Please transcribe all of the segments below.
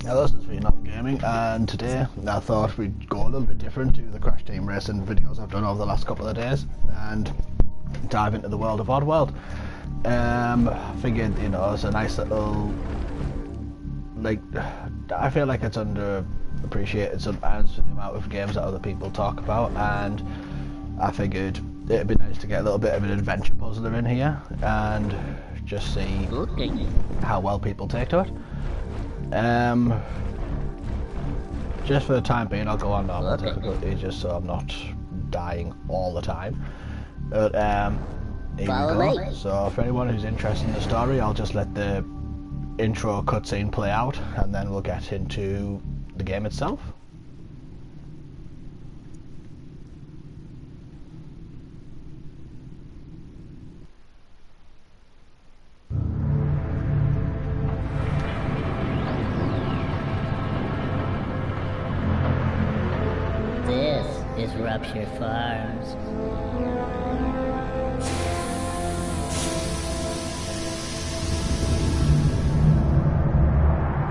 Hello, this is Phenom Gaming, and today I thought we'd go a little bit different to the Crash Team Racing videos I've done over the last couple of days and dive into the world of Oddworld. I figured, you know, it's a nice little, like, I feel like it's underappreciated sometimes for the amount of games that other people talk about, and I figured it'd be nice to get a little bit of an adventure puzzler in here and just see how well people take to it. Just for the time being, I'll go on normal difficulty just so I'm not dying all the time. But here we go. So for anyone who's interested in the story, I'll just let the intro cutscene play out and then we'll get into the game itself. Rupture Farms.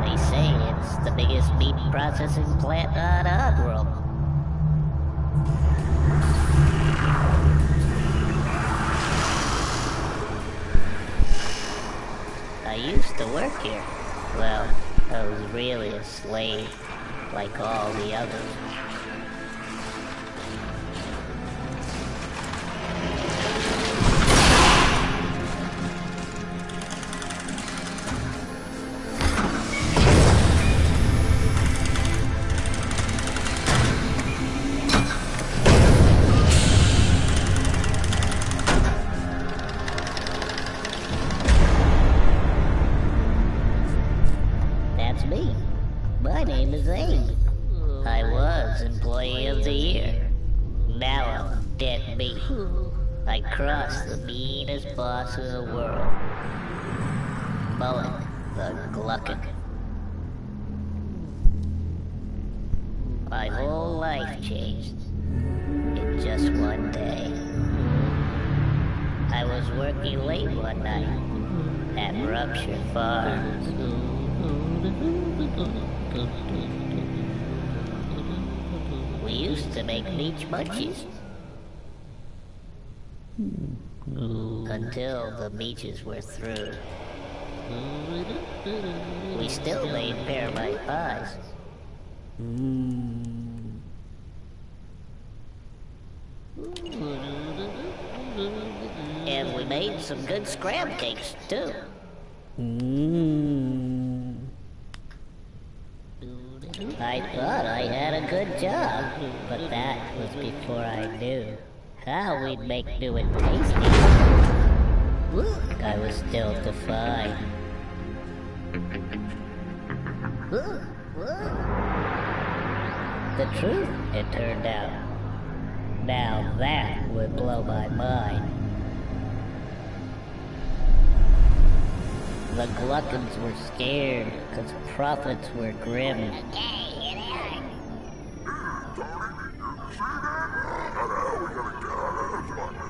They say it's the biggest meat processing plant on Oddworld. I used to work here. Well, I was really a slave, like all the others. I crossed the meanest boss in the world. Mullet, the Gluckin. My whole life changed in just one day. I was working late one night at Rupture Farms. We used to make beach munchies. Until the beaches were through. We still made pear-like pies. And we made some good scrab cakes, too. I thought I had a good job, but that was before I knew how we'd make new and tasty. I was still defined. The truth, it turned out. Now that would blow my mind. The Gluckins were scared because profits were grim.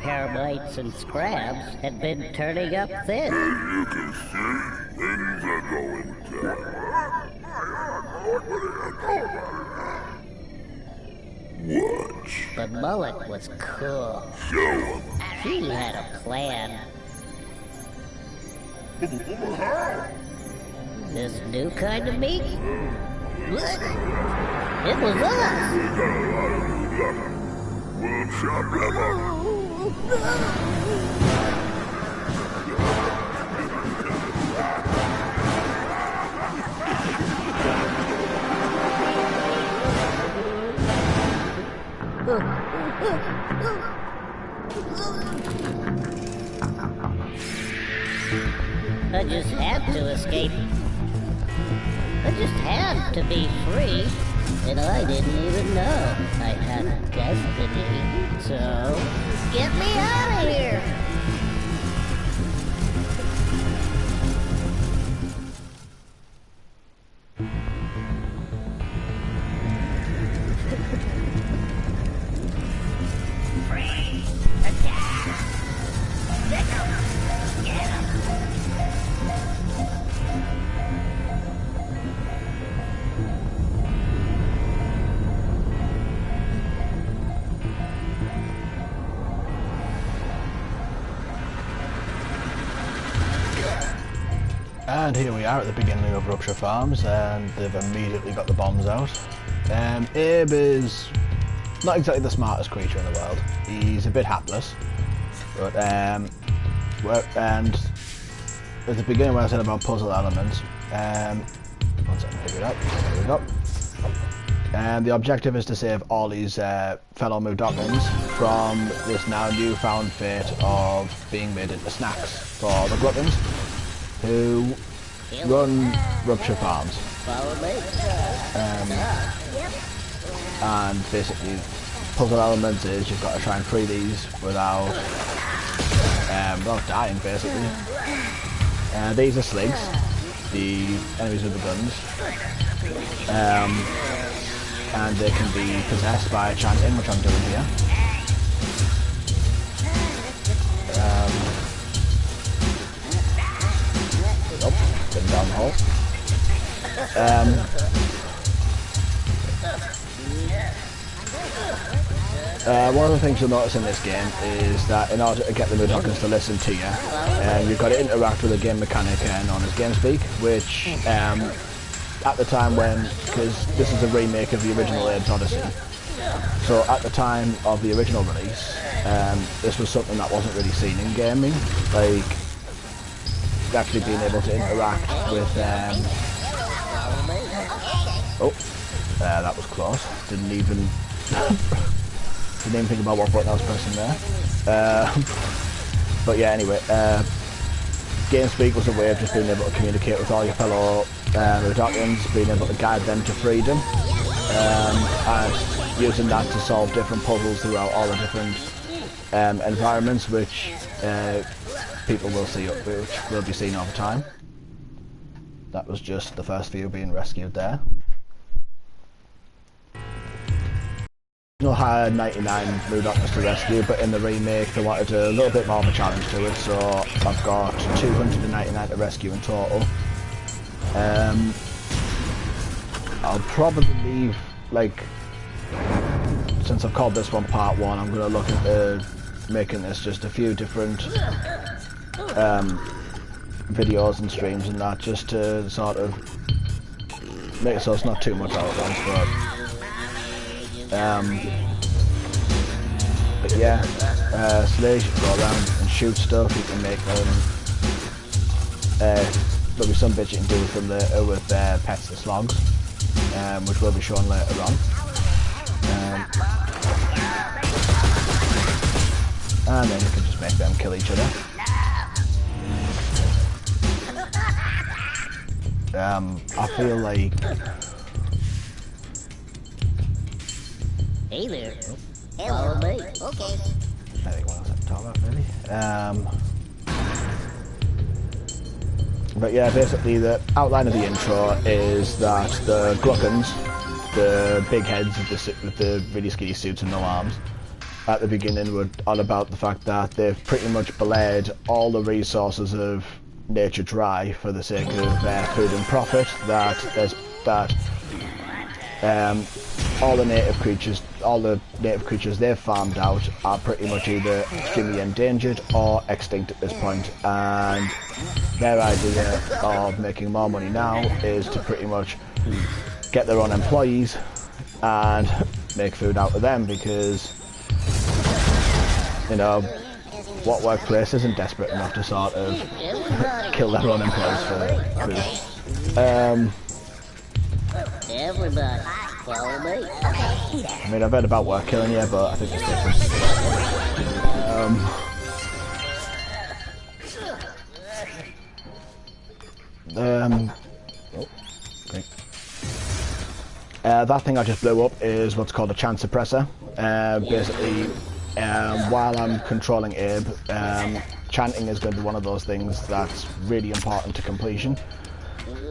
Paramites and scrabs had been turning up thin. As you can see, things are going down. Watch. But Mullet was cool. Show him. He had a plan. This new kind of meat? What? It was us! Well, shot them I just had to escape. I just had to be free. And I didn't even know I had a destiny. So, get me out of here! Freeze! Attack! Get him! Get him! And here we are at the beginning of Rupture Farms, and they've immediately got the bombs out. Abe is not exactly the smartest creature in the world. He's a bit hapless, but and at the beginning when I said about puzzle elements, one second, figure it out. There we go. And the objective is to save all these fellow Mudokans from this now newfound fate of being made into snacks for the Gluttons who run Rupture Farms. And basically, puzzle elements is you've got to try and free these without dying, basically. These are sligs, the enemies with the guns. And they can be possessed by chanting, which I'm doing here. Getting down the hole. One of the things you'll notice in this game is that in order to get the Mudokans to listen to you, you've got to interact with a game mechanic known as GameSpeak, which at the time because this is a remake of the original Abe's Odyssey, so at the time of the original release, this was something that wasn't really seen in gaming, like actually being able to interact with that was close. Didn't even think about what button I was pressing there. But yeah, anyway, GameSpeak was a way of just being able to communicate with all your fellow Mudokans, being able to guide them to freedom, and using that to solve different puzzles throughout all the different environments which people will see, which will be seen over time. That was just the first few being rescued there. Had 99 Mudokans to rescue, but in the remake they wanted a little bit more of a challenge to it, so I've got 299 to rescue in total. I'll probably leave, since I've called this one part 1, I'm going to look at making this just a few different videos and streams and that, just to sort of make it so it's not too much all at once, but yeah, slaves, you can go around and shoot stuff, you can make them, there'll be some bits you can do with them later with pets and slogs, which will be shown later on. And then you can just make them kill each other. I feel like... Hey there. Hello, mate. Okay. I think what else I can talk about, really. But yeah, basically the outline of the intro is that the Gluttons, the big heads with the really skinny suits and no arms, at the beginning were all about the fact that they've pretty much bled all the resources of nature dry for the sake of food and profit, all the native creatures they've farmed out are pretty much either extremely endangered or extinct at this point, and their idea of making more money now is to pretty much get their own employees and make food out of them, because, you know, what workplace isn't desperate enough to sort of kill their own employees for food? Everybody, follow me. I mean, I've heard about work killing you, but I think it's different. Great. That thing I just blew up is what's called a chant suppressor. Basically, while I'm controlling Abe, chanting is going to be one of those things that's really important to completion.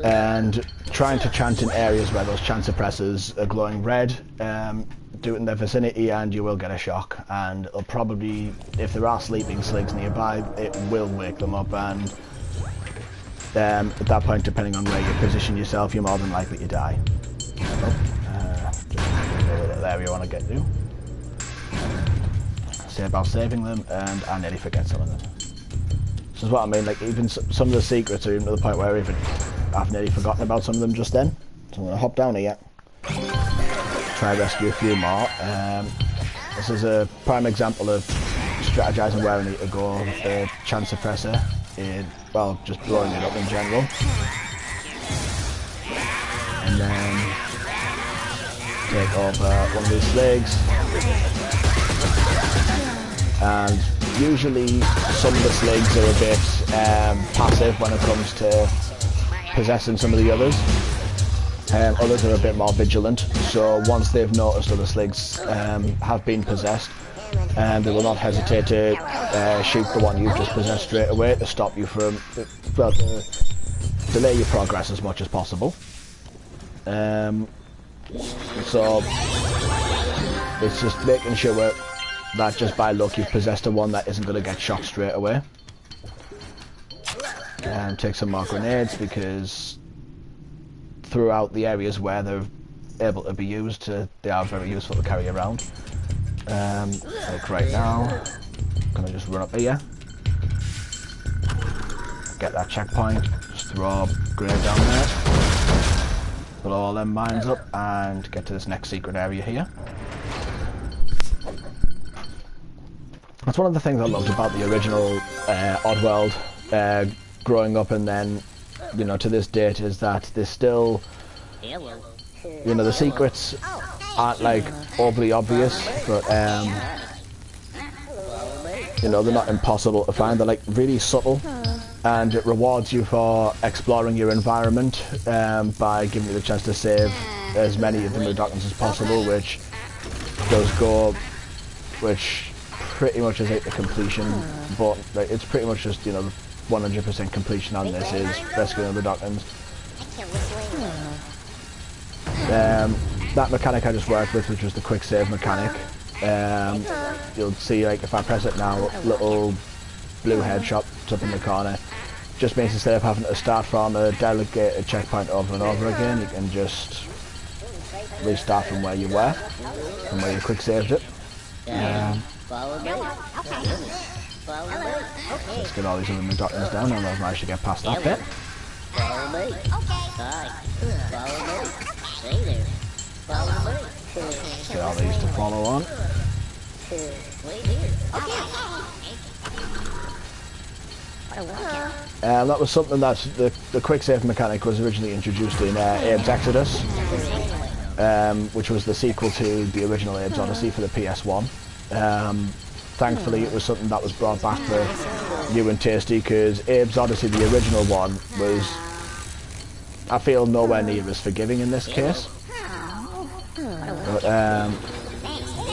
And trying to chant in areas where those chant suppressors are glowing red, do it in their vicinity and you will get a shock, and it'll probably, if there are sleeping sligs nearby, it will wake them up, and at that point, depending on where you position yourself, you're more than likely to die. Just a little area I want to get to. Say about saving them, and I nearly forget some of them. This is what I mean, like even some of the secrets are even to the point where I've nearly forgotten about some of them just then. So I'm going to hop down here, try rescue a few more. This is a prime example of strategizing where I need to go with the chance suppressor, well, just blowing it up in general. And then take over one of these sligs. And usually some of the sligs are a bit passive when it comes to possessing some of the others. Others are a bit more vigilant, so once they've noticed other sligs have been possessed, they will not hesitate to shoot the one you've just possessed straight away to stop you from, well, to delay your progress as much as possible. So it's just making sure that just by luck you've possessed a one that isn't going to get shot straight away. Take some more grenades, because throughout the areas where they're able to be used, they are very useful to carry around. Like right now, I'm going to just run up here, get that checkpoint, just throw a grenade down there, put all them mines up, and get to this next secret area here. That's one of the things I loved about the original Oddworld growing up, and then, you know, to this date, is that there's still, you know, the secrets aren't like overly obvious, but you know, they're not impossible to find. They're like really subtle, and it rewards you for exploring your environment by giving you the chance to save as many of the Mudokons as possible, which pretty much is like the completion, but like, it's pretty much just, you know, 100% completion on this is rescuing the Mudokons. That mechanic I just worked with, which was the quick save mechanic, you'll see, like, if I press it now, little blue head shot up in the corner, just means instead of having to start from a delegated checkpoint over and over again, you can just restart from where you were, from where you quick saved it. Let's get all these other Mudokons down, and I've managed to get past that bit. Let's get all these to follow on. That was something that the quick save mechanic was originally introduced in Abe's Exodus, which was the sequel to the original Abe's Odyssey for the PS1. Thankfully it was something that was brought back for new and tasty, because Abe's Odyssey, the original one, was, I feel, nowhere near as forgiving in this case. But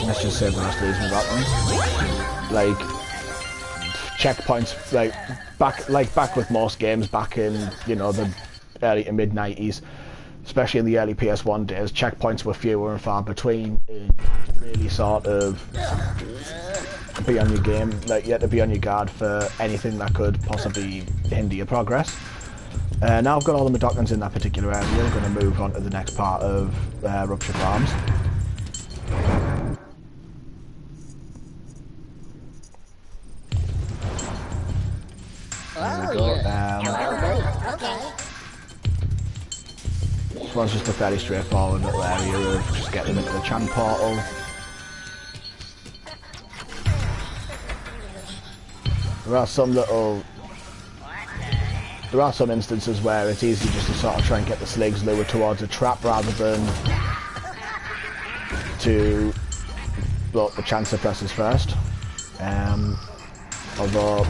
let's just save the rest of these Mudokons. Like, checkpoints, back with most games back in, you know, the early to mid 90s, especially in the early PS1 days, checkpoints were fewer and far between. You had to really sort of be on your game, like you had to be on your guard for anything that could possibly hinder your progress. Now I've got all the Mudokons in that particular area, we're going to move on to the next part of Rupture Farms. There we go. This one's just a fairly straightforward little area of just getting them into the Chan portal. There are some instances where it's easy just to sort of try and get the sligs lured towards a trap rather than to blow up the Chan suppressors first. Although,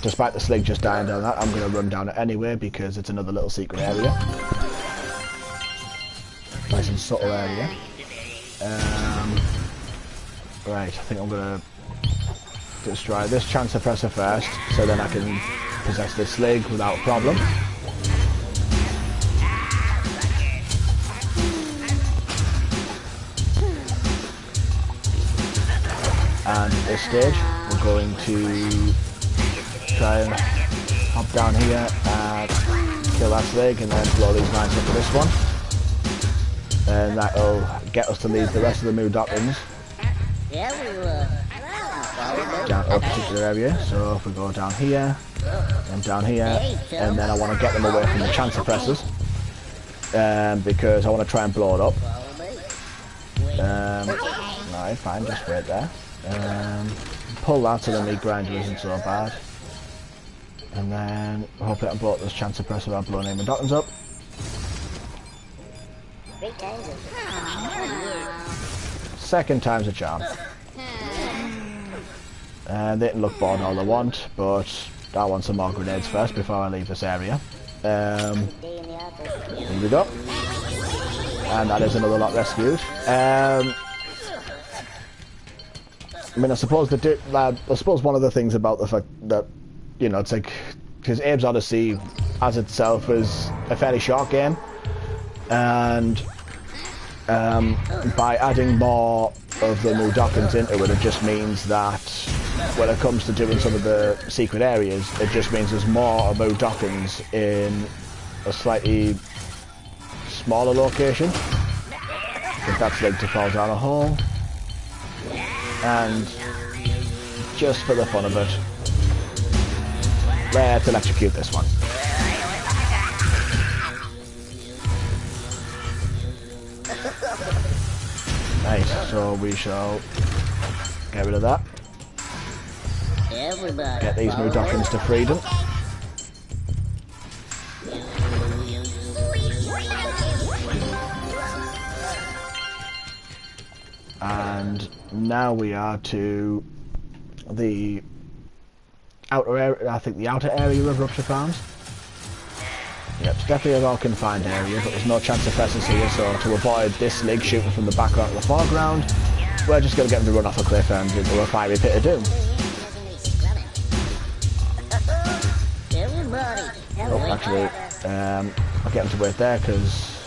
despite the slig just dying down that, I'm going to run down it anyway because it's another little secret area. Nice and subtle area. Right, I think I'm going to destroy this Chan suppressor first, so then I can possess this slig without a problem. And at this stage, we're going to try and hop down here and kill that slig and then blow these mines up to this one. And that'll get us to leave the rest of the Mudokons down to a particular area. So if we go down here, and down here, and then I want to get them away from the chance suppressors, because I want to try and blow it up. Right, fine, just wait there. Pull that so the meat grinder isn't so bad. And then hopefully I can blow up this chance suppressor without blowing any Dockins up. Second time's a charm. They can look bored all they want, but I want some more grenades first before I leave this area. Here we go. And that is another lot rescued. I mean, I suppose I suppose one of the things about the fact that, you know, it's like, because Abe's Odyssey as itself is a fairly short game, and by adding more of the new Dockins into it, it just means that when it comes to doing some of the secret areas, it just means there's more new Dockins in a slightly smaller location. I think that's like to fall down a hole. And just for the fun of it, let's electrocute this one. Nice, so we shall get rid of that. Get these new Dockins to freedom. And now we are to the outer area, I think the outer area of Rupture Farms. Yep, it's definitely a well-confined area, but there's no chance of presence here, so to avoid this Slig shooting from the background to the foreground, we're just going to get him to run off a cliff and into a fiery pit of doom. Oh, actually, I'll get him to wait there, because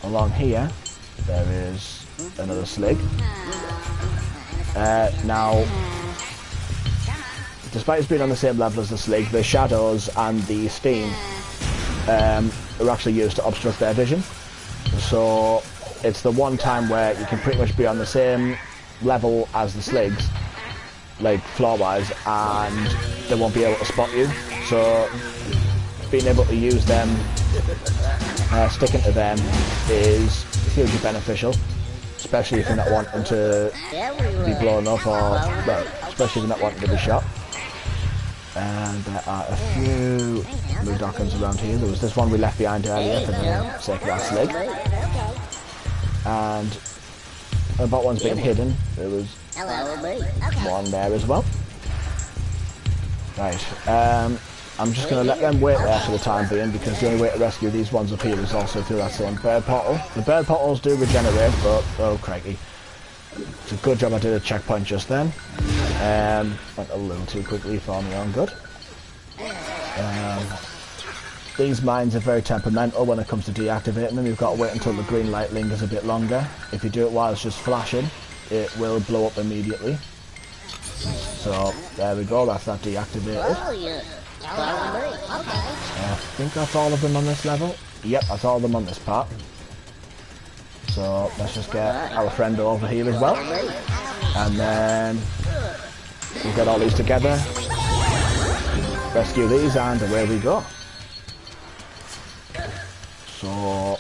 along here, there is another Slig. Now, despite us being on the same level as the Slig, the shadows and the steam are actually used to obstruct their vision. So it's the one time where you can pretty much be on the same level as the Sligs, like floor-wise, and they won't be able to spot you. So being able to use them, sticking to them, is hugely beneficial, especially if you're not wanting to be blown up, or well, especially if you're not wanting to be shot. And there are a few new Dockins around here. There was this one we left behind earlier for the sake of our Slig. And about one's been hidden. There was one there as well. Right, I'm just going to let them wait there for the time being, because the only way to rescue these ones up here is also through that same bird portal. The bird portals do regenerate, but oh crikey. It's a good job I did a checkpoint just then. Went a little too quickly for my own good. These mines are very temperamental when it comes to deactivating them. You've got to wait until the green light lingers a bit longer. If you do it while it's just flashing, it will blow up immediately. So there we go, that's that deactivated. I think that's all of them on this level. Yep, that's all of them on this part. So let's just get our friend over here as well. And then we'll get all these together, rescue these, and away we go. So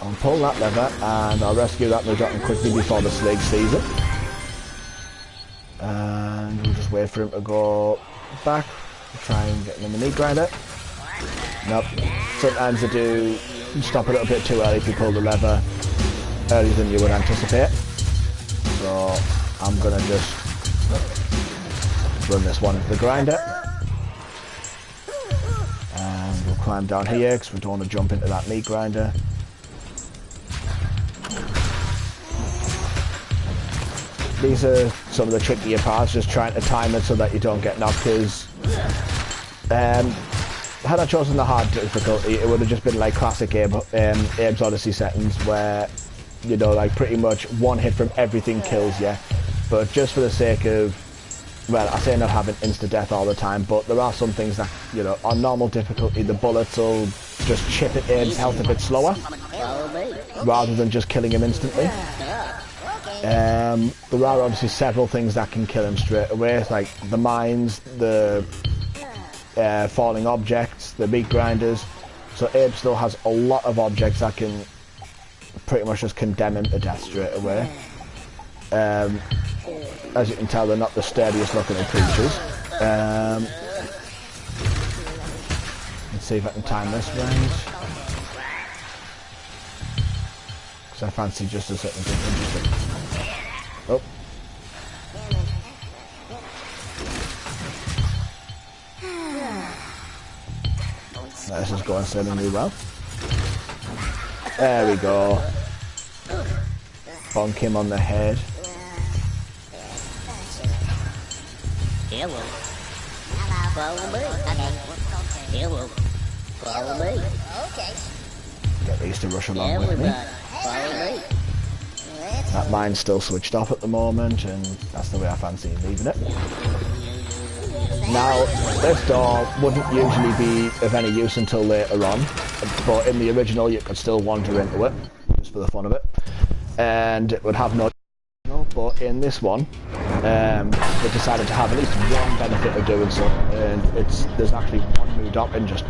I'll pull that lever and I'll rescue that Mudokon quickly before the Slig sees it. And we'll just wait for him to go back, try and get him in the meat grinder. Nope. Sometimes they do stop a little bit too early if you pull the lever earlier than you would anticipate. So I'm gonna just run this one into the grinder. And we'll climb down here because we don't want to jump into that meat grinder. These are some of the trickier parts, just trying to time it so that you don't get knocked, because had I chosen the hard difficulty, it would have just been like classic Abe's Odyssey settings, where, you know, like pretty much one hit from everything kills you. But just for the sake of, well, I say not having insta-death all the time, but there are some things that, you know, on normal difficulty, the bullets will just chip at Abe's health a bit slower. Follow me. rather than just killing him instantly. There are obviously several things that can kill him straight away, like the mines, the falling objects, the meat grinders. So Abe still has a lot of objects that can pretty much just condemn him to death straight away. As you can tell, they're not the sturdiest looking of creatures. Let's see if I can time this range. Because I fancy just a certain different. Oh. This is going swimmingly well. There we go. Bonk him on the head. Hello. Follow me. Okay. Hello. Follow me. Okay. Get these to rush along with me. Follow me. That mine's still switched off at the moment, and that's the way I fancy leaving it. Now, this door wouldn't usually be of any use until later on, but in the original you could still wander into it, just for the fun of it, and it would have no. But in this one, they decided to have at least one benefit of doing so, and there's actually one new docking just,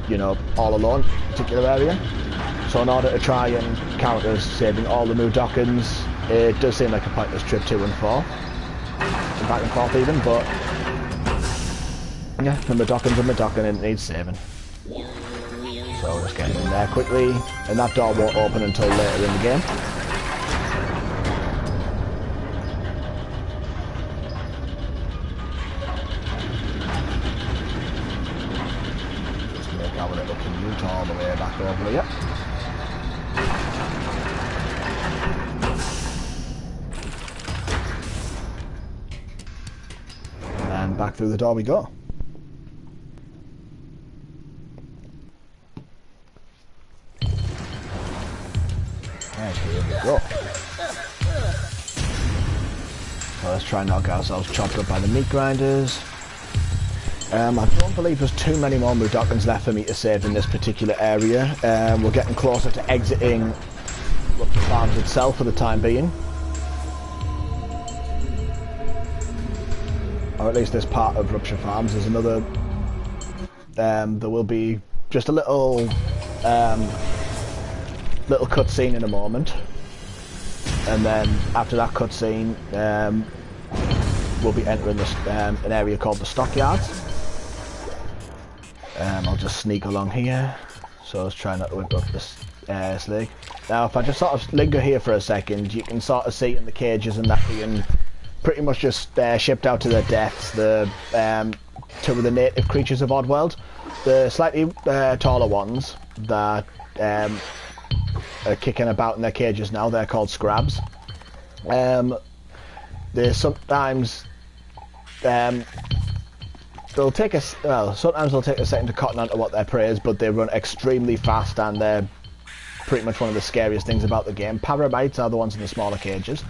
you know, all alone in a particular area. So in order to try and counter saving all the new dockings, it does seem like a pointless trip to and fro, and back and forth even, but yeah, the Madockin's a Madockin and it needs saving. So just get in there quickly, and that door won't open until later in the game. Just make our little commute all the way back over here. And back through the door we go. Right, here we go. So let's try and knock ourselves chopped up by the meat grinders. I don't believe there's too many more Mudokkins left for me to save in this particular area. We're getting closer to exiting the farms itself for the time being. Or at least this part of Rupture Farms. There's another, there will be just a little cutscene in a moment, and then after that cutscene we'll be entering this an area called the Stockyards. I'll just sneak along here, so let's try not to interrupt this slag. Now if I just sort of linger here for a second, you can sort of see in the cages and that being pretty much just shipped out to their deaths, the two of the native creatures of Oddworld. The slightly taller ones that are kicking about in their cages now, they're called scrabs. They sometimes they'll take a sometimes they'll take a second to cotton onto what their prey is, but they run extremely fast and they're pretty much one of the scariest things about the game. Paramites are the ones in the smaller cages.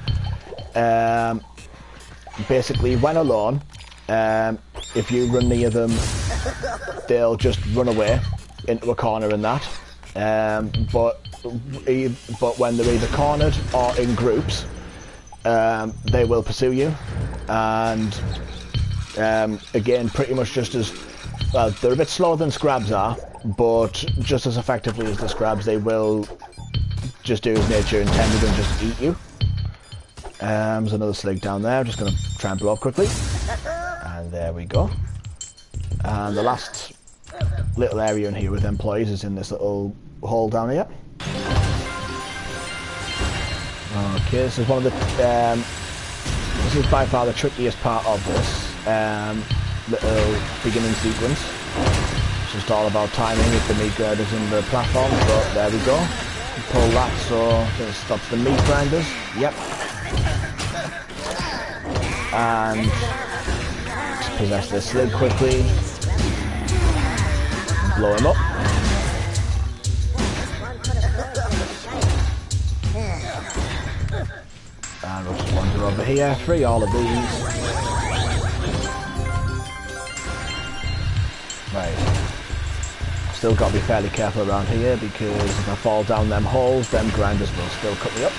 Basically, when alone, if you run near them, they'll just run away into a corner and that. But when they're either cornered or in groups, they will pursue you. And again, pretty much just as well, they're a bit slower than scrabs are, but just as effectively as the scrabs, they will just do as nature intended and just eat you. There's another slig down there. I'm just going to try and blow up quickly, and there we go. And the last little area in here with employees is in this little hole down here. Okay, this is one of the this is by far the trickiest part of this little beginning sequence. It's just all about timing with the meat girders and the platforms, but there we go. Pull that so it stops the meat grinders. Yep. And just possess this lid quickly. Blow him up. And we'll just wander over here, free all of these. Right. still got to be fairly careful around here because if I fall down them holes, them grinders will still cut me up.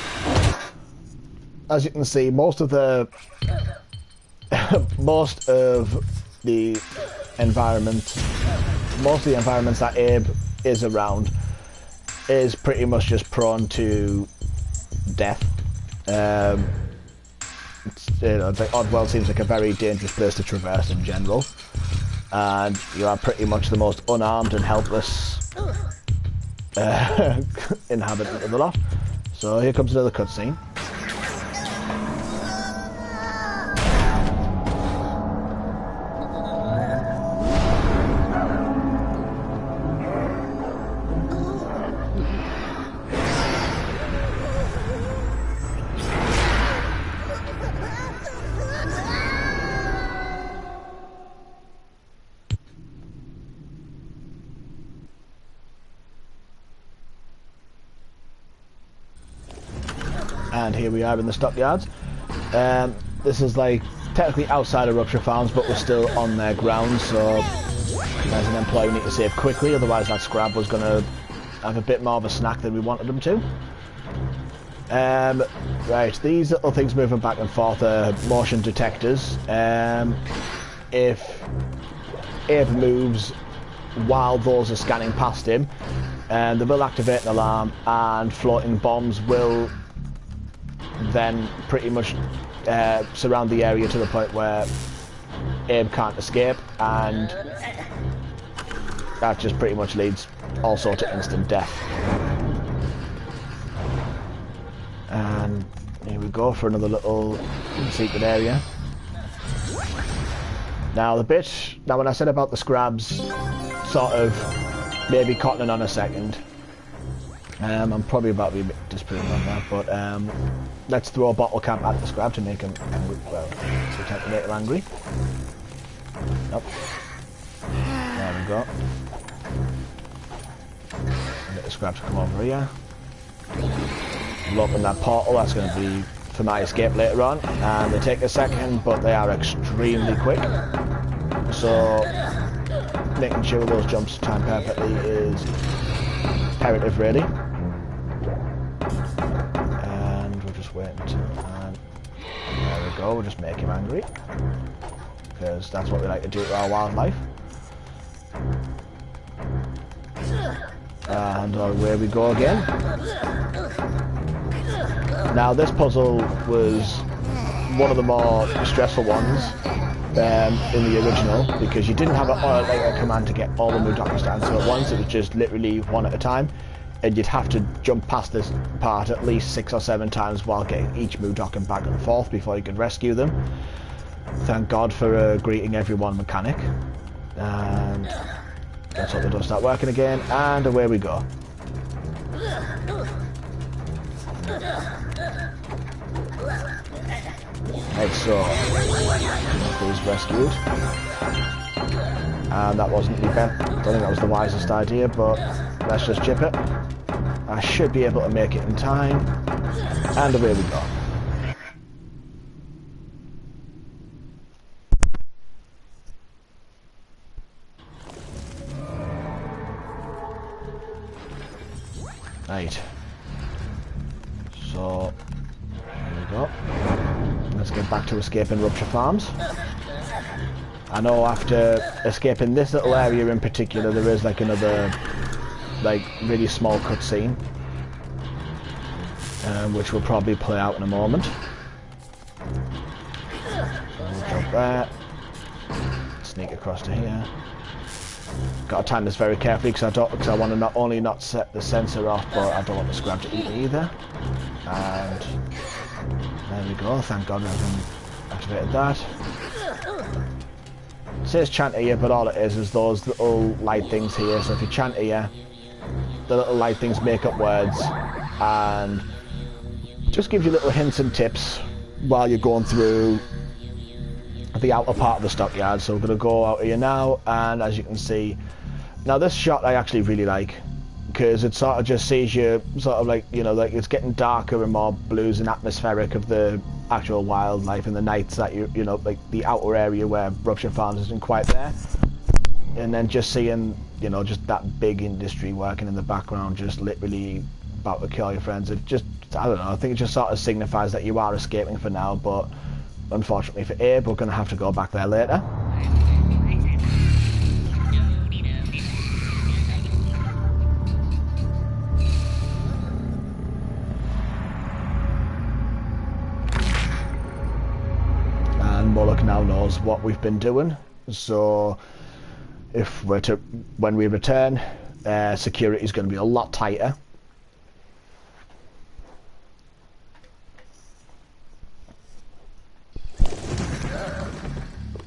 As you can see, most of the environments that Abe is around is pretty much just prone to death. The Oddworld seems like a very dangerous place to traverse in general, and you are pretty much the most unarmed and helpless inhabitant of the lot. So here comes another cutscene. And here we are in the stockyards. This is like technically outside of Rupture Farms, but we're still on their grounds, so as an employee we need to save quickly, otherwise that scrap was going to have a bit more of a snack than we wanted them to. Right, these little things moving back and forth are motion detectors. If Abe moves while those are scanning past him, they will activate an alarm, and floating bombs will then pretty much surround the area to the point where Abe can't escape, and that just pretty much leads also to instant death. And here we go for another little secret area. Now when I said about the scrabs sort of maybe cottoning on a second, I'm probably about to be a bit disproven on that, but let's throw a bottle cap at the scrab to make him angry. Well, to attempt to make him angry. Nope. There we go. Get the scrab to come over here. We'll open that portal, that's going to be for my escape later on, and they take a second, but they are extremely quick. So making sure those jumps time perfectly is imperative, really. Waiting to, and there we go, we'll just make him angry because that's what we like to do to our wildlife. And away we go again. Now this puzzle was one of the more stressful ones in the original, because you didn't have a command to get all the Moodokers to answer at once. It was just literally one at a time, and you'd have to jump past this part at least 6 or 7 times while getting each Moodokin back and forth before you could rescue them. Thank God for greeting everyone mechanic. And let's hope they don't start working again, and away we go. Right, so he's rescued. And that wasn't the best. I don't think that was the wisest idea, but let's just chip it. I should be able to make it in time, and away we go. Right, so here we go. Let's get back to escaping Rupture Farms. I know after escaping this little area in particular, there is like another really small cutscene, which will probably play out in a moment. So we'll jump there, sneak across to here. Got to time this very carefully because I want to not only not set the sensor off, but I don't want the scrab to eat me either. And there we go. Thank God we haven't activated that. It says chant here, but all it is those little light things here. So if you chant here, the little light things make up words and just gives you little hints and tips while you're going through the outer part of the stockyard. So we're going to go out here now, and as you can see, now this shot I actually really like, because it sort of just sees you sort of like, you know, like it's getting darker and more blues and atmospheric of the actual wildlife in the nights that you know, like the outer area where Rupture Farms isn't quite there, and then just seeing you know, just that big industry working in the background, just literally about to kill your friends. It just, I don't know, I think it just sort of signifies that you are escaping for now, but unfortunately for Abe, we're going to have to go back there later. And Moloch now knows what we've been doing, so if we're to, when we return, security is going to be a lot tighter.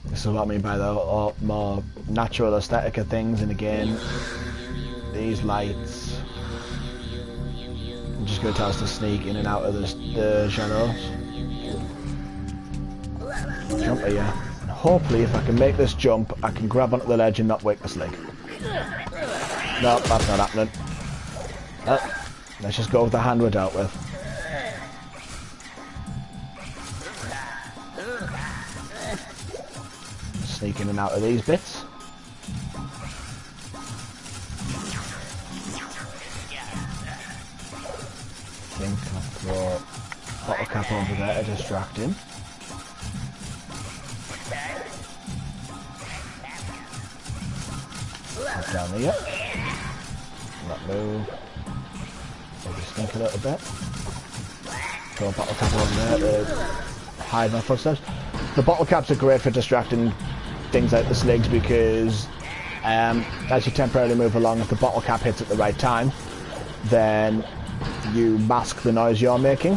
This is what I mean by the more natural aesthetic of things, and again, these lights are just going to tell us to sneak in and out of the shadows. Jump here. And hopefully if I can make this jump, I can grab onto the ledge and not wake the slig. No, that's not happening. Let's just go with the hand we're dealt with. Sneak in and out of these bits. I think I'll throw bottle cap over there to distract him. Up down here. Not move. Maybe sneak a little bit. Throw a bottle cap over there to hide my footsteps. The bottle caps are great for distracting things like the sligs because as you temporarily move along, if the bottle cap hits at the right time, then you mask the noise you're making,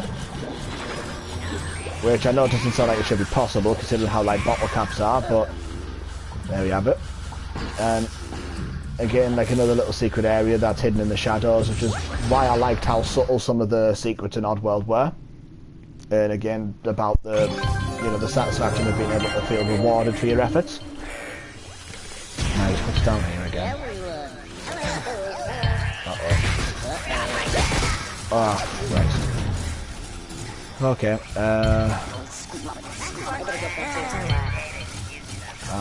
which I know doesn't sound like it should be possible considering how light bottle caps are, but there we have it. And again, like another little secret area that's hidden in the shadows, which is why I liked how subtle some of the secrets in Oddworld were. And again, about the, you know, the satisfaction of being able to feel rewarded for your efforts. Now he's pushed down here again. Oh, right. Okay,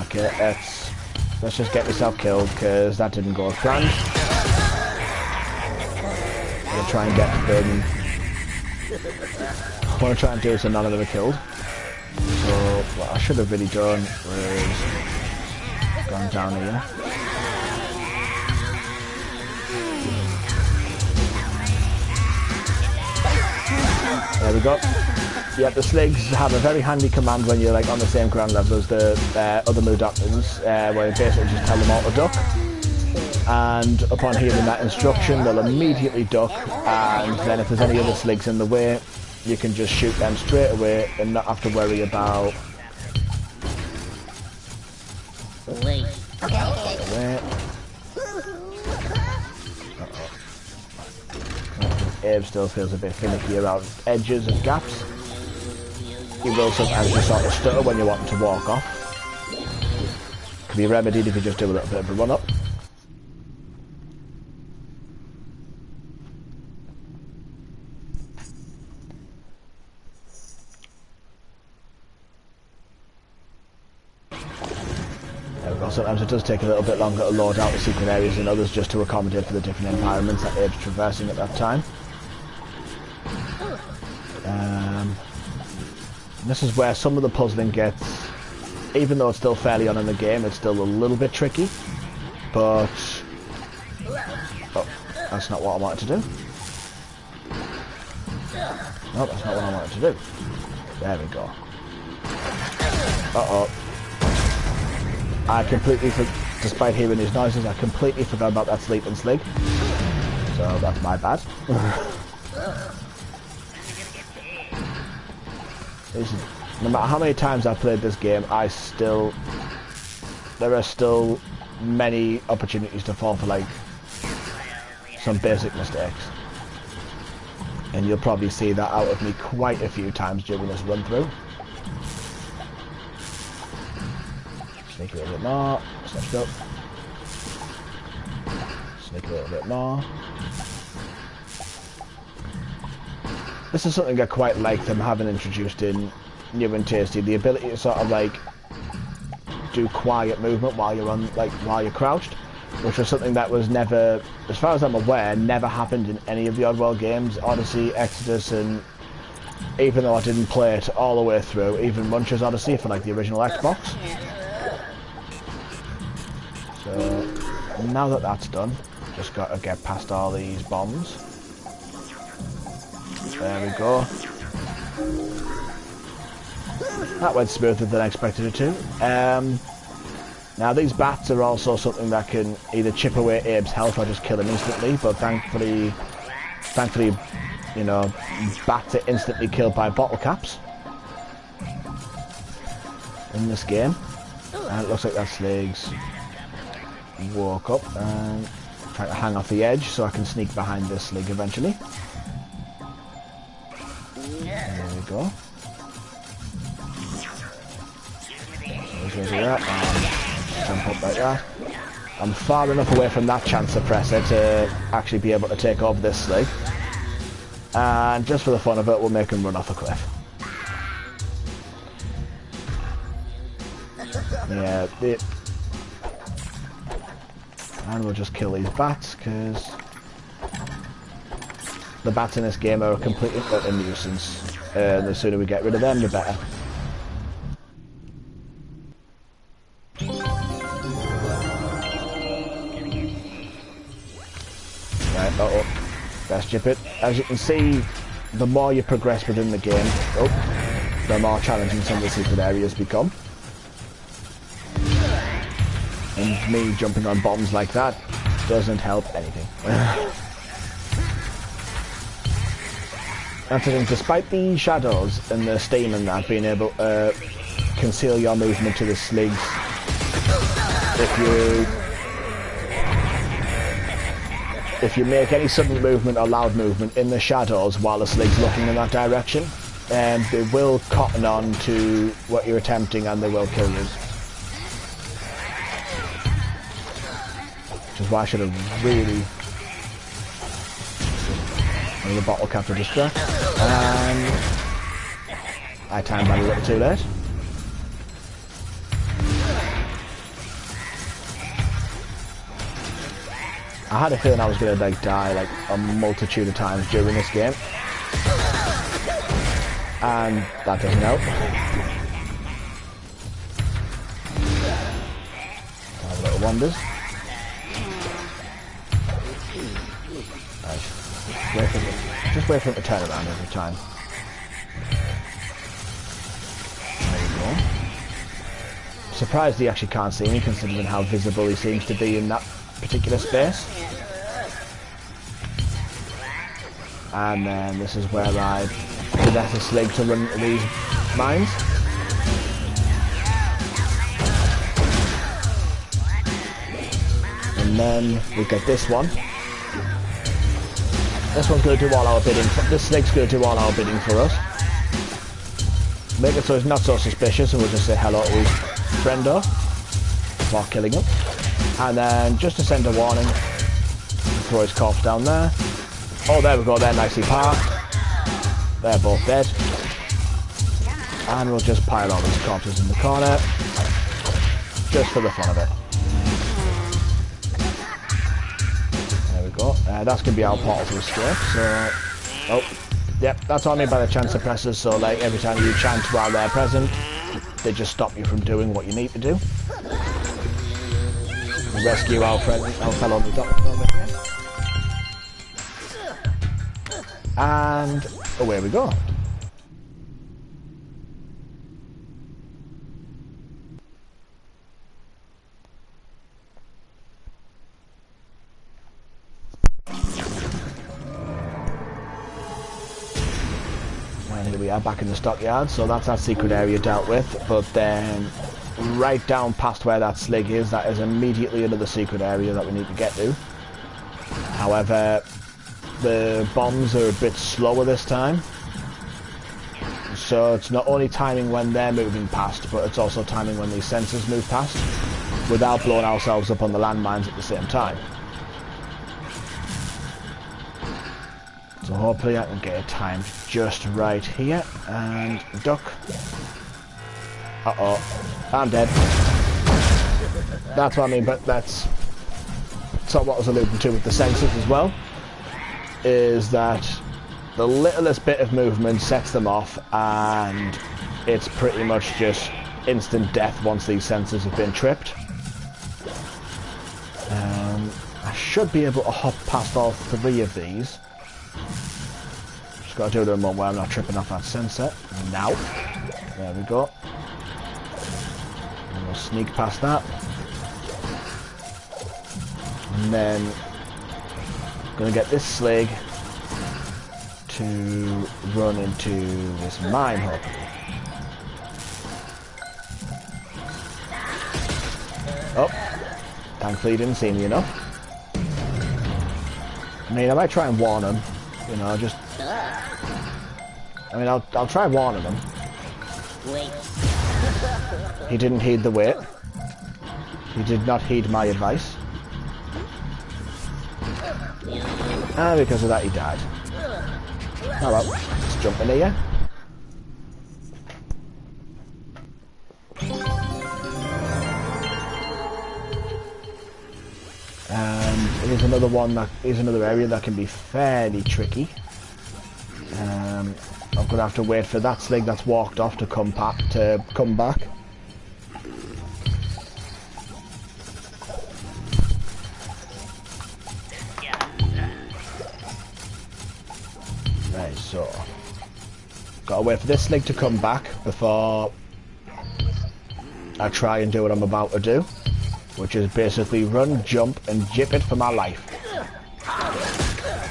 okay, let's just get myself killed, because that didn't go as planned. I'm going to try and get them. What I want to try and do is so none of them are killed. So what I should have really done was gone down here. There we go. Yeah, the sligs have a very handy command when you're like on the same ground level as the other Moo Doctors, where you basically just tell them all to duck. And upon hearing that instruction, they'll immediately duck, and then if there's any other sligs in the way, you can just shoot them straight away and not have to worry about... Wait. Wait. Abe still feels a bit finicky around edges and gaps. He will sometimes just sort of stutter when you're wanting to walk off. Can be remedied if you just do a little bit of a run up. There we go. Sometimes it does take a little bit longer to load out the secret areas than others, just to accommodate for the different environments that Abe's traversing at that time. This is where some of the puzzling gets, even though it's still fairly on in the game, it's still a little bit tricky, but oh, that's not what I wanted to do. No, that's not what I wanted to do. There we go. Uh-oh. I completely, despite hearing these noises, I completely forgot about that sleeping slig. So that's my bad. No matter how many times I've played this game, there are still many opportunities to fall for like some basic mistakes. And you'll probably see that out of me quite a few times during this run through. Sneak a little bit more. Let's go. Sneak a little bit more. This is something I quite like them having introduced in New and Tasty, the ability to sort of like do quiet movement while you're on, like while you're crouched. which was something that was never, as far as I'm aware, never happened in any of the Oddworld games, Odyssey, Exodus, and even though I didn't play it all the way through, even Munch's Odyssey for like the original Xbox. So now that that's done, just got to get past all these bombs. There we go. That went smoother than I expected it to. Now these bats are also something that can either chip away Abe's health or just kill him instantly, but thankfully, you know, bats are instantly killed by bottle caps in this game. And it looks like that Slag's woke up and trying to hang off the edge so I can sneak behind this Slag eventually. There we go. There's that, and jump up like that. I'm far enough away from that chance suppressor to actually be able to take over this Slag. And just for the fun of it, we'll make him run off a cliff. Yeah, and we'll just kill these bats, because the bats in this game are a complete utter nuisance. The sooner we get rid of them, the better. Right, best chip it. As you can see, the more you progress within the game, the more challenging some of the secret areas become. And me jumping on bombs like that doesn't help anything. That's the thing, despite the shadows and the steam and that being able to conceal your movement to the Sligs, if you make any sudden movement or loud movement in the shadows while the Slig's looking in that direction, they will cotton on to what you're attempting and they will kill you. Which is why I should have really... the bottle cap to distract. And I timed that a little too late. I had a feeling I was going to like die like a multitude of times during this game, and that doesn't help. Have a little wonders. Right. Just wait for him to turn around every time. There you go. Surprised he actually can't see me, considering how visible he seems to be in that particular space. And then this is where I possess a Slig to run into these mines. And then we get this one. This one's going to do all our bidding. This Slig's going to do all our bidding for us. Make it so he's not so suspicious, and we'll just say hello to his friendo while killing him. And then, just to send a warning, throw his corpse down there. Oh, there we go, they're nicely parked. They're both dead. And we'll just pile all these corpses in the corner, just for the fun of it. There we go. That's going to be our portal to escape, so... Oh, yep, that's what I mean by the chance suppressors, so like every time you chant while they're present, they just stop you from doing what you need to do. Rescue our friend, our fellow doctor over here. And away we go. And here we are back in the stockyard, so that's that secret area dealt with, but then right down past where that Slig is, that is immediately another secret area that we need to get to. However, the bombs are a bit slower this time, so it's not only timing when they're moving past, but it's also timing when these sensors move past, without blowing ourselves up on the landmines at the same time. So hopefully I can get it timed just right here, and duck. Uh-oh, I'm dead. That's what I mean, but that's sort of what I was alluding to with the sensors as well, is that the littlest bit of movement sets them off, and it's pretty much just instant death once these sensors have been tripped. I should be able to hop past all 3 of these. Just got to do it in one where I'm not tripping off that sensor. Now. There we go. And we'll sneak past that. And then I'm going to get this slig to run into this mine hub. Oh, thankfully he didn't see me enough. I mean, I might try and warn him, you know, just... I mean, I'll try warning him. Wait. He didn't heed the wait. He did not heed my advice. And because of that, he died. Oh well, let's jump in here. Here's another one that is another area that can be fairly tricky. I'm gonna have to wait for that slig that's walked off to come back. Right, so gotta wait for this slig to come back before I try and do what I'm about to do, which is basically run, jump, and jip it for my life.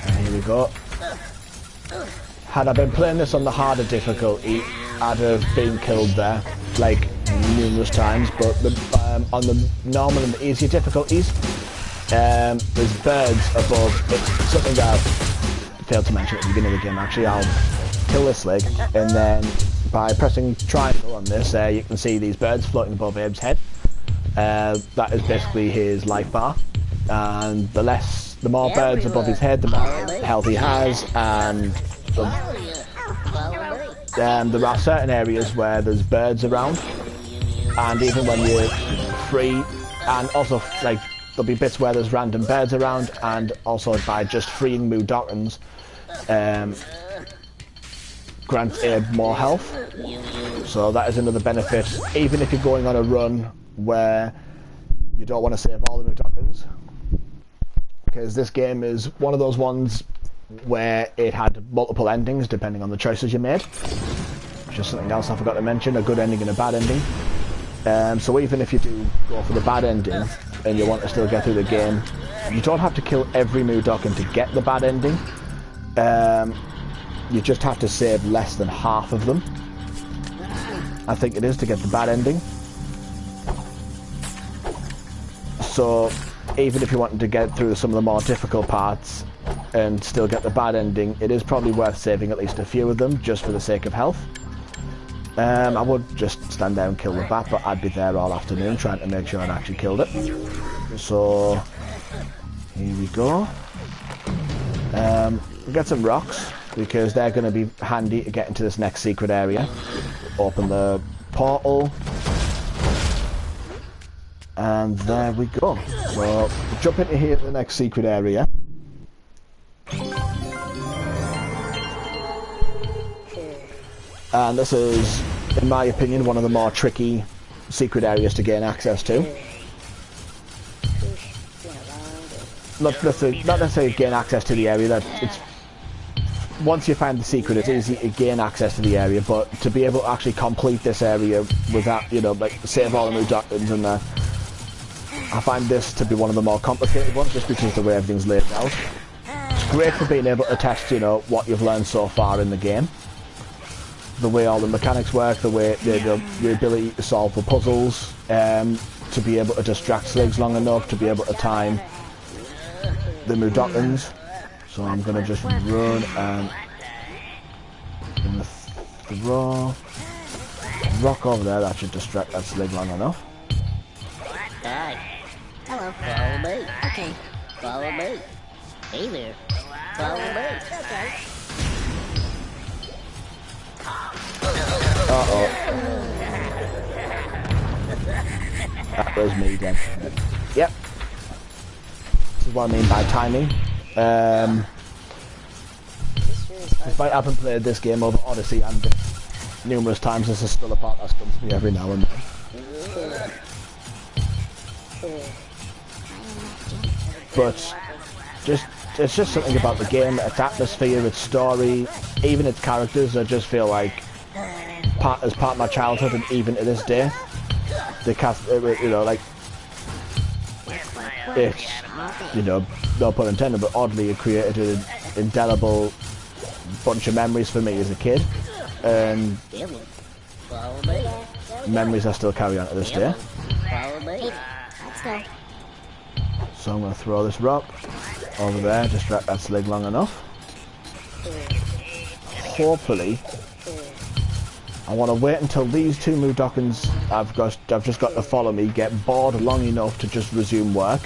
And here we go. Had I been playing this on the harder difficulty, I'd have been killed there, like, numerous times, but on the normal and the easier difficulties, there's birds above. It's something that I failed to mention at the beginning of the game, actually. I'll kill this slig, and then by pressing triangle on this, you can see these birds floating above Abe's head. That is basically his life bar, and the more birds above his head, the more health he has, and there are certain areas where there's birds around, and even when you're free, and also like there'll be bits where there's random birds around, and also by just freeing Mudokons, grants Abe more health. So that is another benefit, even if you're going on a run where you don't want to save all the Mudokons, because this game is one of those ones where it had multiple endings depending on the choices you made, which is something else I forgot to mention, a good ending and a bad ending. So even if you do go for the bad ending and you want to still get through the game, you don't have to kill every Mudokon to get the bad ending. You just have to save less than half of them, I think it is, to get the bad ending. So even if you wanted to get through some of the more difficult parts and still get the bad ending, it is probably worth saving at least a few of them just for the sake of health. I would just stand there and kill the bat, but I'd be there all afternoon trying to make sure I'd actually killed it. So here we go. We'll get some rocks, because they're going to be handy to get into this next secret area. Open the portal. And there we go. So jump into here to the next secret area. And this is, in my opinion, one of the more tricky secret areas to gain access to. Not necessarily gain access to the area, that it's once you find the secret, it's easy to gain access to the area, but to be able to actually complete this area without, you know, like, save all the Mudokons in there, I find this to be one of the more complicated ones, just because of the way everything's laid out. It's great for being able to test, you know, what you've learned so far in the game. The way all the mechanics work, the way the ability to solve the puzzles, to be able to distract sligs long enough, to be able to time the Mudokons. So I'm going to just run and throw a rock over there. That should distract that slig long enough. Hi. Hello. Follow me. Okay. Follow me. Hey there. Follow me. Okay. Uh-oh. That was me then. Yep. This is what I mean by timing. Despite having played this game over Odyssey and numerous times, this is still a part that comes to me every now and then. But it's just something about the game, its atmosphere, its story, even its characters. I just feel like as part of my childhood, and even to this day, the cast, like it's, no pun intended, but oddly it created an indelible bunch of memories for me as a kid, and memories I still carry on to this day. Let's go. So I'm going to throw this rock over there, distract that slig long enough. Hopefully, I want to wait until these two Moodokins I've just got to follow me get bored long enough to just resume work,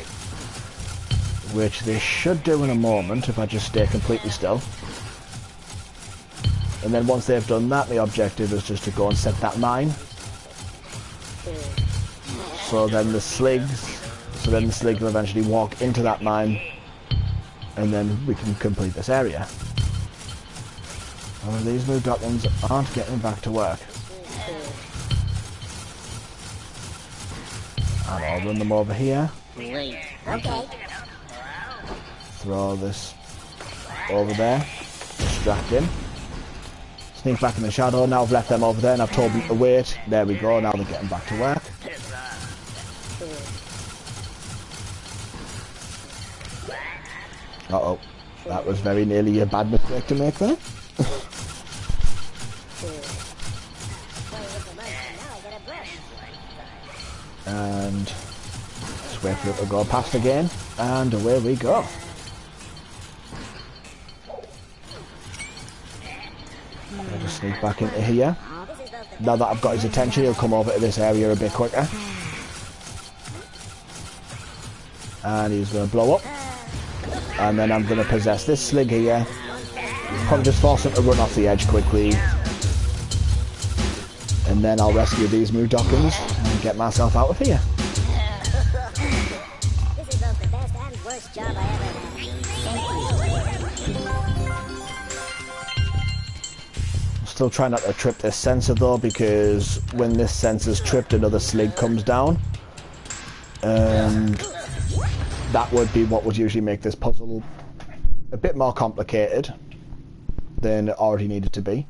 which they should do in a moment if I just stay completely still. And then once they've done that, the objective is just to go and set that mine. So then the slig will eventually walk into that mine, and then we can complete this area. Oh, these Moodokins aren't getting back to work. And I'll run them over here. Okay. Throw this over there. Distract him. Sneak back in the shadow. Now I've left them over there and I've told them to wait. There we go. Now they're getting back to work. Uh-oh. That was very nearly a bad mistake to make there. And just wait for it to go past again, and away we go. I'll just sneak back into here. Now that I've got his attention, he'll come over to this area a bit quicker. And he's going to blow up. And then I'm going to possess this slig here. Probably just force him to run off the edge quickly. And then I'll rescue these Moodokins and get myself out of here. This is both the best and worst job I ever had. I'm still trying not to trip this sensor though, because when this sensor's tripped, another slig comes down. And that would be what would usually make this puzzle a bit more complicated than it already needed to be.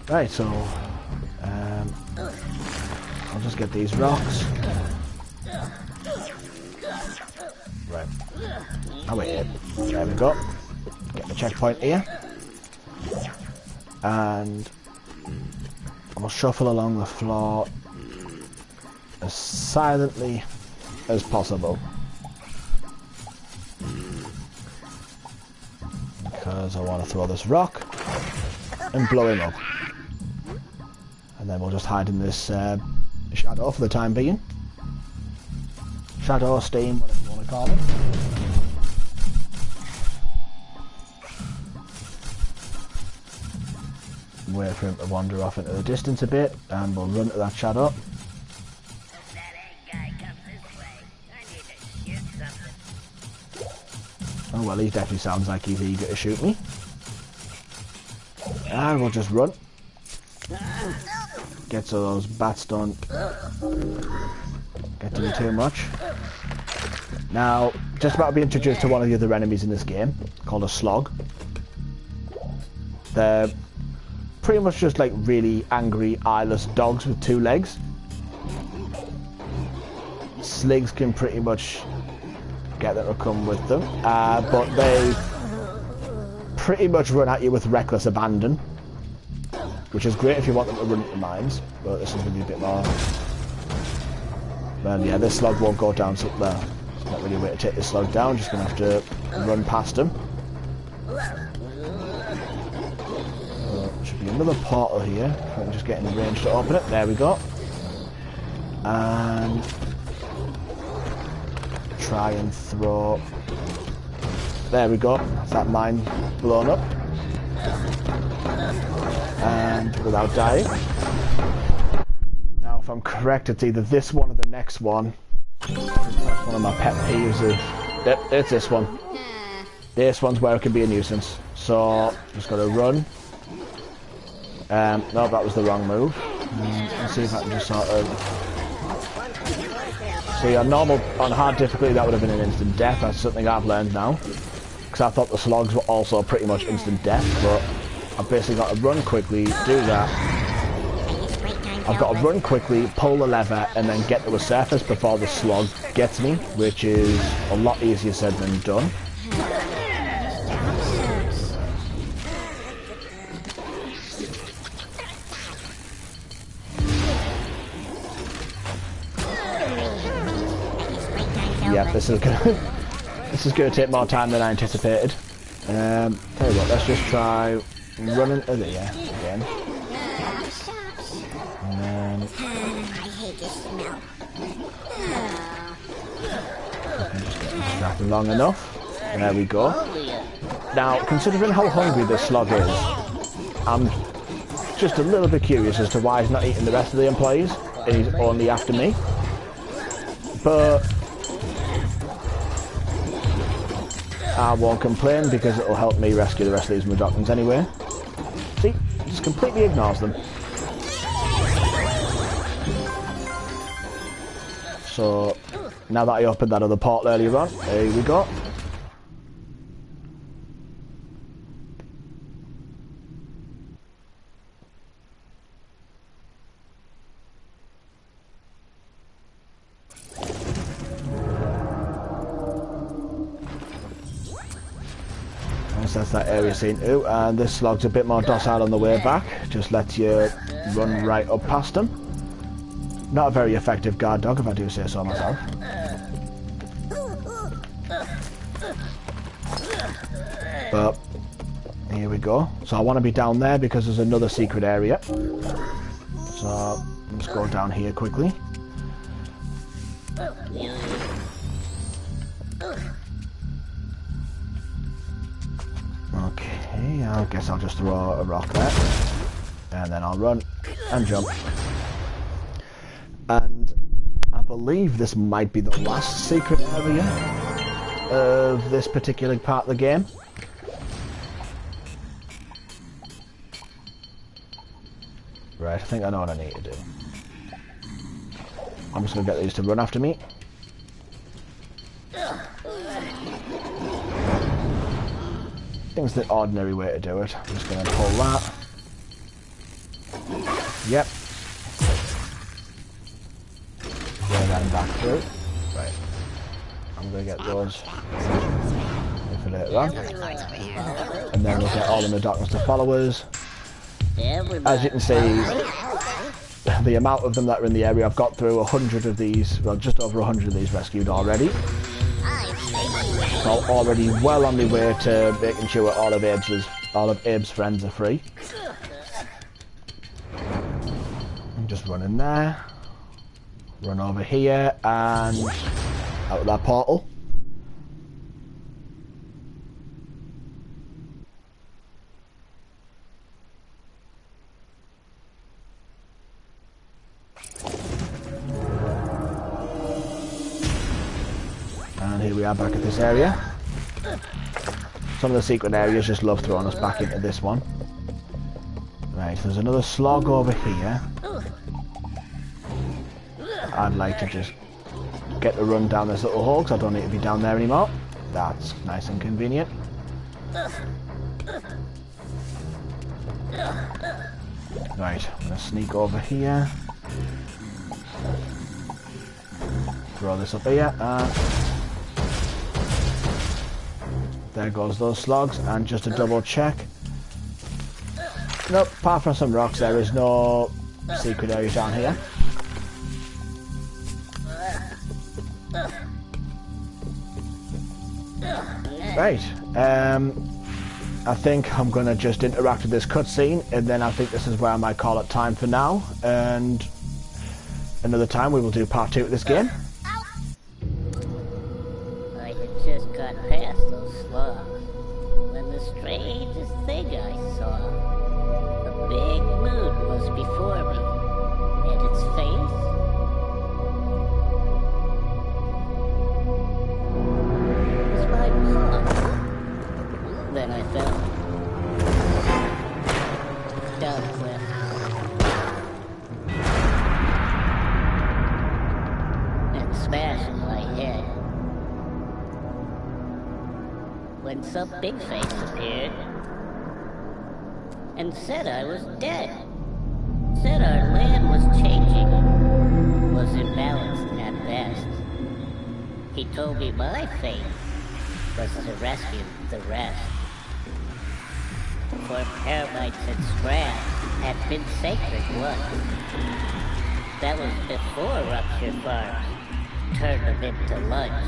Right, so I'll just get these rocks. Right. Oh wait, there we go. Get the checkpoint here. And I'll shuffle along the floor as silently as possible, because I want to throw this rock and blow him up. And then we'll just hide in this shadow for the time being. Shadow, steam, whatever you want to call it. Wait for him to wander off into the distance a bit, and we'll run to that shadow. Oh well, he definitely sounds like he's eager to shoot me. And we'll just run. Get so those bats don't get to me too much. Now, just about to be introduced to one of the other enemies in this game, called a slog. They're pretty much just like really angry, eyeless dogs with two legs. Sligs can pretty much get them to come with them, but they pretty much run at you with reckless abandon, which is great if you want them to run into mines, but this is going to be a bit more. Well, yeah, this slug won't go down, so there's not really a way to take this slug down, just going to have to run past him. Should be another portal here, if I can just get in range to open it. There we go. And try and throw. There we go. That's that mine blown up. and without dying. Now, if I'm correct, it's either this one or the next one. That's one of my pet peeves. It's this one. This one's where it can be a nuisance. So, just gotta run. No, that was the wrong move. Let's see if I can just sort of... See, on hard difficulty, that would have been an instant death. That's something I've learned now. Because I thought the slogs were also pretty much instant death, but I've basically got to run quickly, do that. I've got to run quickly, pull the lever, and then get to the surface before the slog gets me, which is a lot easier said than done. Yeah, this is gonna take more time than I anticipated. Tell you what, let's just try running to there again. And then I hate this smell. I can just get distracted long enough. And there we go. Now, considering how hungry this slog is, I'm just a little bit curious as to why he's not eating the rest of the employees and he's only after me. But I won't complain because it'll help me rescue the rest of these Mudokons anyway. See, just completely ignores them. So, now that I opened that other portal earlier on, there we go. That's that area seen too, and this slog's a bit more docile on the way back, just lets you run right up past them. Not a very effective guard dog, if I do say so myself. But here we go. So I want to be down there because there's another secret area. So let's go down here quickly. Okay, I guess I'll just throw a rock there, and then I'll run and jump. And I believe this might be the last secret area of this particular part of the game. Right, I think I know what I need to do. I'm just going to get these to run after me. I think it's the ordinary way to do it. I'm just going to pull that. Yep. Go then back through. Right. I'm going to get those for later on. And then we'll get all in the darkness to follow us. As you can see, the amount of them that are in the area, I've got through 100 of these, well, just over 100 of these rescued already. So already well on my way to making sure all of Abe's friends are free. I'm just running there, run over here and out of that portal. And here we are back at this area. Some of the secret areas just love throwing us back into this one. Right, there's another slog over here. I'd like to just get the run down this little hole because I don't need to be down there anymore. That's nice and convenient. Right, I'm going to sneak over here. Throw this up here. There goes those slugs, and just to double check. Nope, apart from some rocks, there is no secret area down here. Right, I think I'm going to just interact with this cutscene, and then I think this is where I might call it time for now, and another time we will do part 2 of this game. I had just got past slugs when the strangest thing I saw. A big when some big face appeared and said I was dead. Said our land was changing, was imbalanced at best. He told me my fate was to rescue the rest. For termites and scrap had been sacred once. That was before rupture farms turned them into lunch.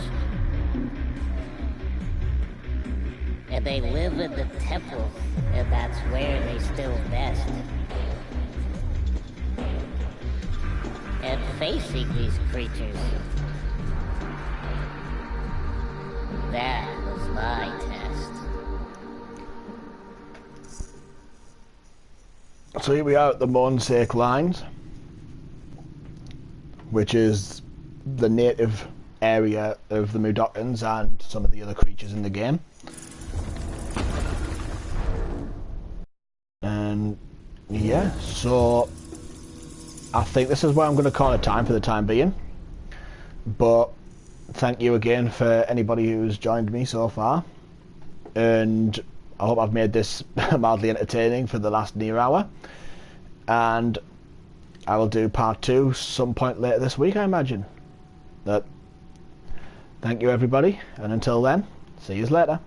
And they live in the temples, and that's where they still nest. And facing these creatures, that was my test. So here we are at the Moonsake Lines, which is the native area of the Mudokons and some of the other creatures in the game. And yeah, so I think this is where I'm going to call it time for the time being. But thank you again for anybody who's joined me so far. And I hope I've made this mildly entertaining for the last near hour. And I will do part 2 some point later this week, I imagine. But thank you everybody, and until then, see you later.